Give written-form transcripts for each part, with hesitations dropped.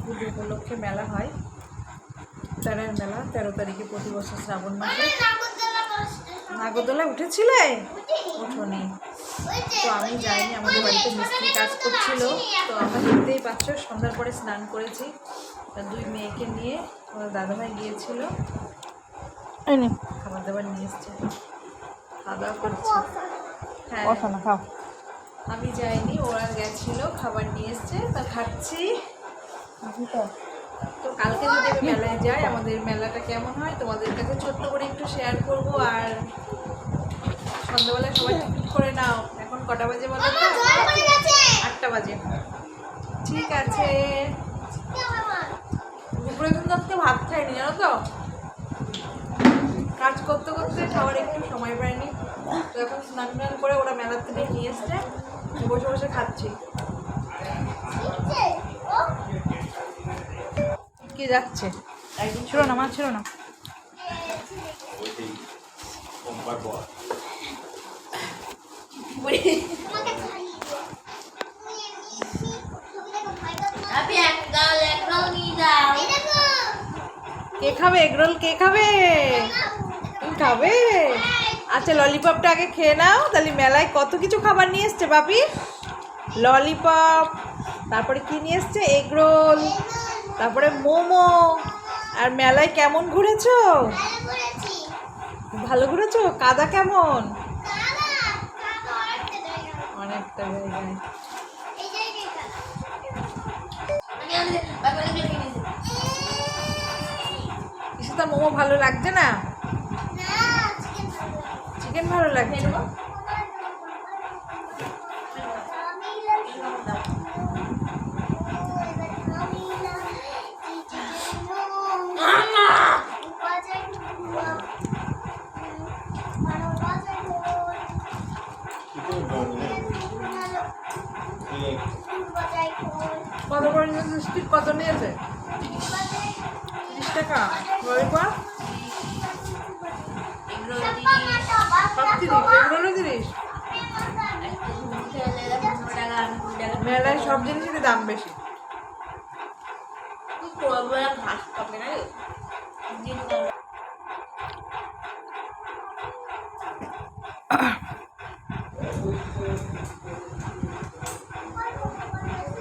পুজো উপলক্ষে মেলা হয়, তেরার মেলা 13 তারিখে প্রতি বছর শ্রাবণ মাসে। নাগরদোলা উঠেছিলে? ওঠোনি তো, আমি যাইনি, আমাদের বাড়িতে মিস্ত্রি কাজ করছিল। তো আমরা দেখতেই পাচ্ছ সন্ধ্যার পরে স্নান করেছি, দুই মেয়েকে নিয়ে আমার দাদাভাই গিয়েছিল, খাবার দাবার নিয়ে এসছে, খাওয়া দাওয়া করছে। হ্যাঁ খাও। আমি যাইনি, ওরা গেছিল, খাবার নিয়ে এসছে, তা খাচ্ছি। তো কালকে যদি আমি মেলায় যাই, আমাদের মেলাটা কেমন হয় তোমাদের কাছে ছোট্ট করে একটু শেয়ার করব। আর সন্ধ্যাবেলায় সবাই টিফিন করে নাও। এখন কটা বাজে বলো তো? 8টা বাজে। ঠিক আছে, দুপুরে কিন্তু আজকে ভাত খাইনি, জানো তো, কাজ করতে করতে খাওয়ার একটু সময় পাইনি। তো এখন স্নান টান করে ওরা মেলার থেকে নিয়ে এসছে, বসে বসে খাচ্ছি। কি যাচ্ছে? ছিল না মা, ছিল না। কে খাবে এগরোল? কে খাবে? তুমি খাবে? আচ্ছা, ললিপপটা আগে খেয়ে নাও। তাহলে মেলায় কত কিছু খাবার নিয়ে এসছে বাপি। ললিপপ, তারপরে কি নিয়ে এসছে? এগরোল, তারপরে মোমো। আর মেলায় কেমন ঘুরেছো? ভালো ঘুরেছো? কাদা কেমন? অনেকটা জায়গায়। ঈশিতা, মোমো ভালো লাগছে না? চিকেন ভালো লাগছে। কত করে নিয়েছে স্টিক? কত নিয়েছে? 30 টাকা। ললিপপ 30। মেলায় সব জিনিসেরই দাম বেশি।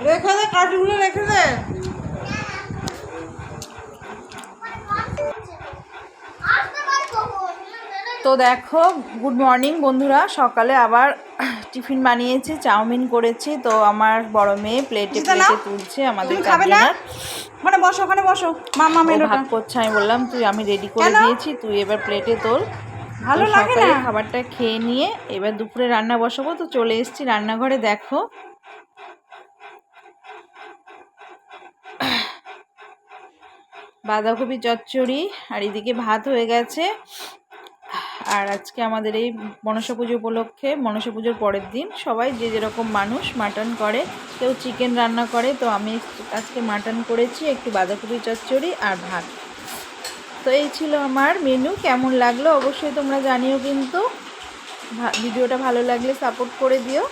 রেখে দে, কাঠগুলো রেখে দে। তো দেখো, গুড মর্নিং বন্ধুরা। সকালে আবার টিফিন বানিয়েছি, চাউমিন করেছি। তো আমার বড় মেয়ে প্লেটে প্লেটে তুলছে আমাদের কাজের। মানে বসো, ওখানে বসো। মামা মেলো ভাত করছে। আমি বললাম আমি রেডি করে দিয়েছি, তুই এবার প্লেটে তোল। ভালো লাগে না? খাবারটা খেয়ে নিয়ে এবার দুপুরে রান্না বসাবো। তো চলে এসেছি রান্নাঘরে। দেখো, বাঁধাকপি চচ্চড়ি, আর এদিকে ভাত হয়ে গেছে। আর আজকে আমাদের এই মনসা পুজো উপলক্ষে, মনসা পুজোর পরের দিন সবাই যে যেরকম মানুষ মাটন করে, কেউ চিকেন রান্না করে। তো আমি আজকে মাটন করেছি, একটু বাঁধাকপি চচ্চড়ি আর ভাত। তো এই ছিল আমার মেনু। কেমন লাগলো অবশ্যই তোমরা জানিও, কিন্তু ভিডিওটা ভালো লাগলে সাপোর্ট করে দিও।